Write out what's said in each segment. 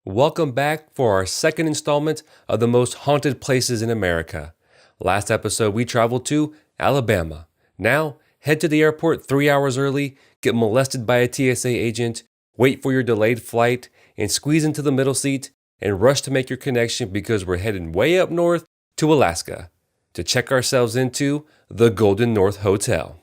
Welcome back for our second installment of the most haunted places in America. Last episode, we traveled to Alabama. Now, head to the airport 3 hours early, get molested by a TSA agent, wait for your delayed flight, and squeeze into the middle seat and rush to make your connection because we're heading way up north to Alaska to check ourselves into the Golden North Hotel.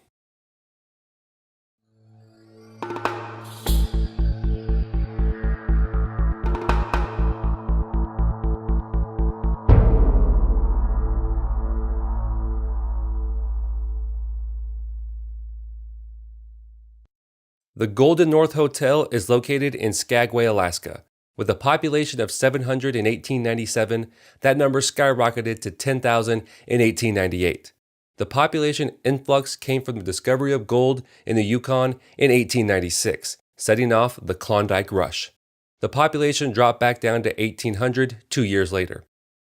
The Golden North Hotel is located in Skagway, Alaska. With a population of 700 in 1897, that number skyrocketed to 10,000 in 1898. The population influx came from the discovery of gold in the Yukon in 1896, setting off the Klondike Rush. The population dropped back down to 1,800 2 years later.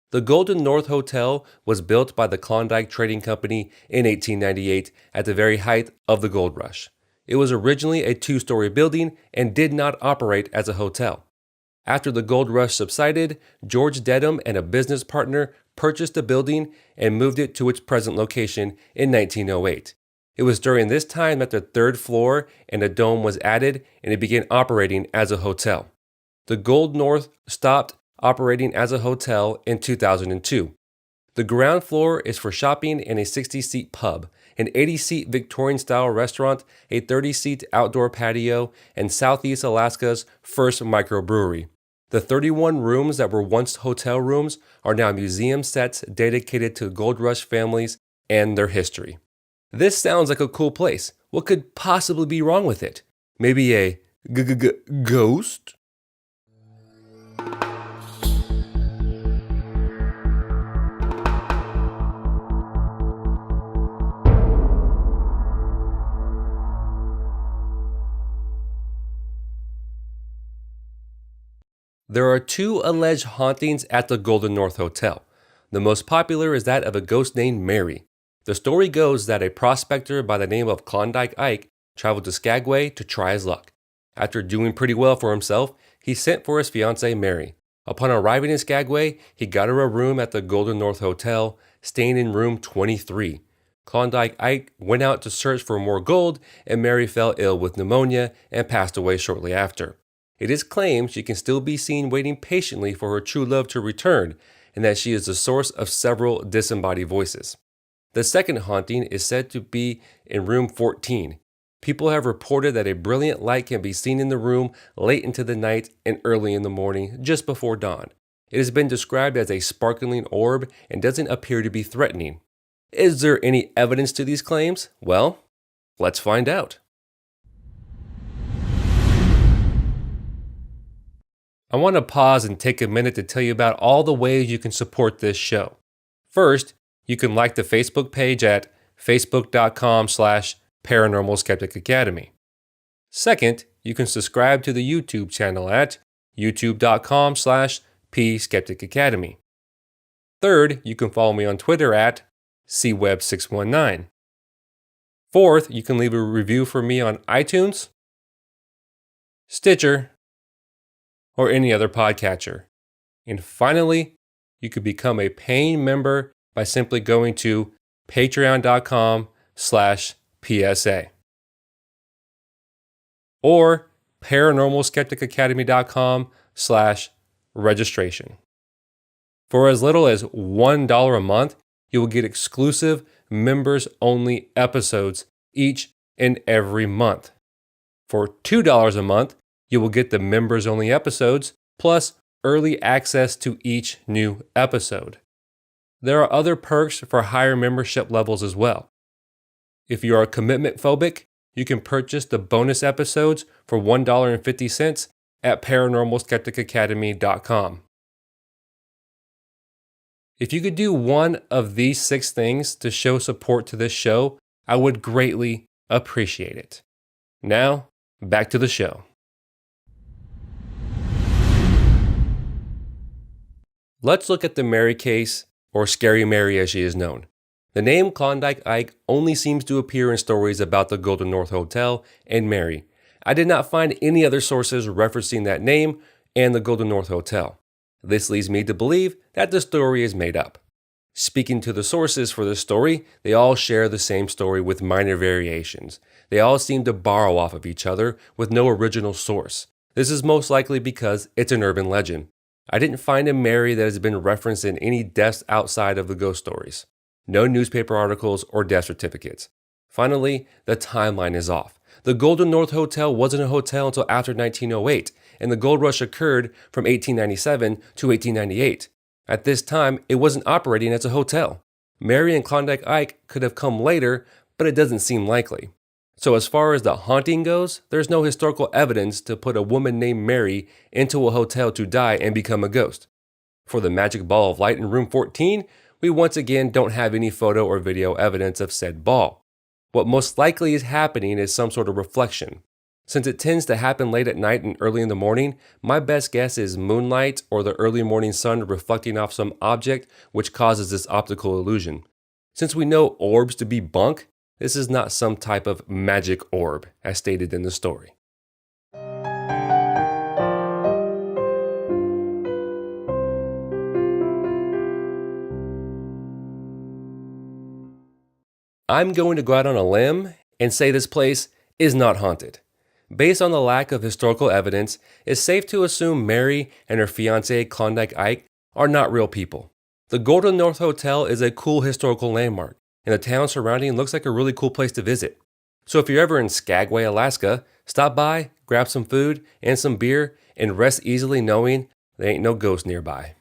The Golden North Hotel was built by the Klondike Trading Company in 1898 at the very height of the gold rush. It was originally a 2-story building and did not operate as a hotel. After the gold rush subsided, George Dedham and a business partner purchased the building and moved it to its present location in 1908. It was during this time that the third floor and a dome was added and it began operating as a hotel. The Gold North stopped operating as a hotel in 2002. The ground floor is for shopping and a 60-seat pub, an 80-seat Victorian-style restaurant, a 30-seat outdoor patio, and Southeast Alaska's first microbrewery. The 31 rooms that were once hotel rooms are now museum sets dedicated to Gold Rush families and their history. This sounds like a cool place. What could possibly be wrong with it? Maybe a ghost? There are 2 alleged hauntings at the Golden North Hotel. The most popular is that of a ghost named Mary. The story goes that a prospector by the name of Klondike Ike traveled to Skagway to try his luck. After doing pretty well for himself, he sent for his fiancée Mary. Upon arriving in Skagway, he got her a room at the Golden North Hotel, staying in room 23. Klondike Ike went out to search for more gold, and Mary fell ill with pneumonia and passed away shortly after. It is claimed she can still be seen waiting patiently for her true love to return, and that she is the source of several disembodied voices. The second haunting is said to be in room 14. People have reported that a brilliant light can be seen in the room late into the night and early in the morning, just before dawn. It has been described as a sparkling orb and doesn't appear to be threatening. Is there any evidence to these claims? Well, let's find out. I want to pause and take a minute to tell you about all the ways you can support this show. First, you can like the Facebook page at facebook.com/Paranormal Skeptic Academy. Second, you can subscribe to the YouTube channel at youtube.com/P-Skeptic Academy. Third, you can follow me on Twitter at CWeb619. Fourth, you can leave a review for me on iTunes, Stitcher, or any other podcatcher. And finally, you could become a paying member by simply going to patreon.com/PSA or paranormalskepticacademy.com/registration. For as little as $1 a month, you will get exclusive members-only episodes each and every month. For $2 a month, you will get the members-only episodes, plus early access to each new episode. There are other perks for higher membership levels as well. If you are commitment phobic, you can purchase the bonus episodes for $1.50 at paranormalskepticacademy.com. If you could do one of these 6 things to show support to this show, I would greatly appreciate it. Now, back to the show. Let's look at the Mary case, or Scary Mary as she is known. The name Klondike Ike only seems to appear in stories about the Golden North Hotel and Mary. I did not find any other sources referencing that name and the Golden North Hotel. This leads me to believe that the story is made up. Speaking to the sources for this story, they all share the same story with minor variations. They all seem to borrow off of each other with no original source. This is most likely because it's an urban legend. I didn't find a Mary that has been referenced in any deaths outside of the ghost stories. No newspaper articles or death certificates. Finally, the timeline is off. The Golden North Hotel wasn't a hotel until after 1908, and the gold rush occurred from 1897 to 1898. At this time, it wasn't operating as a hotel. Mary and Klondike Ike could have come later, but it doesn't seem likely. So as far as the haunting goes, there's no historical evidence to put a woman named Mary into a hotel to die and become a ghost. For the magic ball of light in room 14, we once again don't have any photo or video evidence of said ball. What most likely is happening is some sort of reflection. Since it tends to happen late at night and early in the morning, my best guess is moonlight or the early morning sun reflecting off some object which causes this optical illusion. Since we know orbs to be bunk, this is not some type of magic orb, as stated in the story. I'm going to go out on a limb and say this place is not haunted. Based on the lack of historical evidence, it's safe to assume Mary and her fiancé Klondike Ike are not real people. The Golden North Hotel is a cool historical landmark, and the town surrounding looks like a really cool place to visit. So if you're ever in Skagway, Alaska, stop by, grab some food and some beer, and rest easily knowing there ain't no ghost nearby.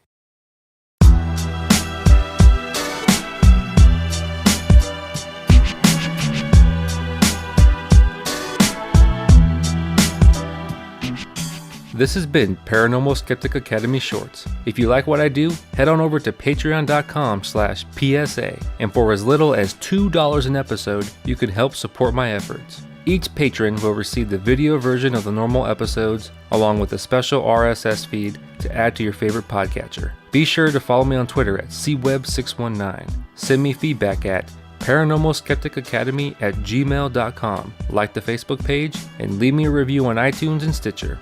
This has been Paranormal Skeptic Academy Shorts. If you like what I do, head on over to patreon.com/PSA, and for as little as $2 an episode, you can help support my efforts. Each patron will receive the video version of the normal episodes, along with a special RSS feed to add to your favorite podcatcher. Be sure to follow me on Twitter at cweb619. Send me feedback at paranormalskepticacademy@gmail.com. Like the Facebook page, and leave me a review on iTunes and Stitcher.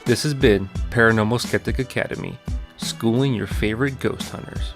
This has been Paranormal Skeptic Academy, schooling your favorite ghost hunters.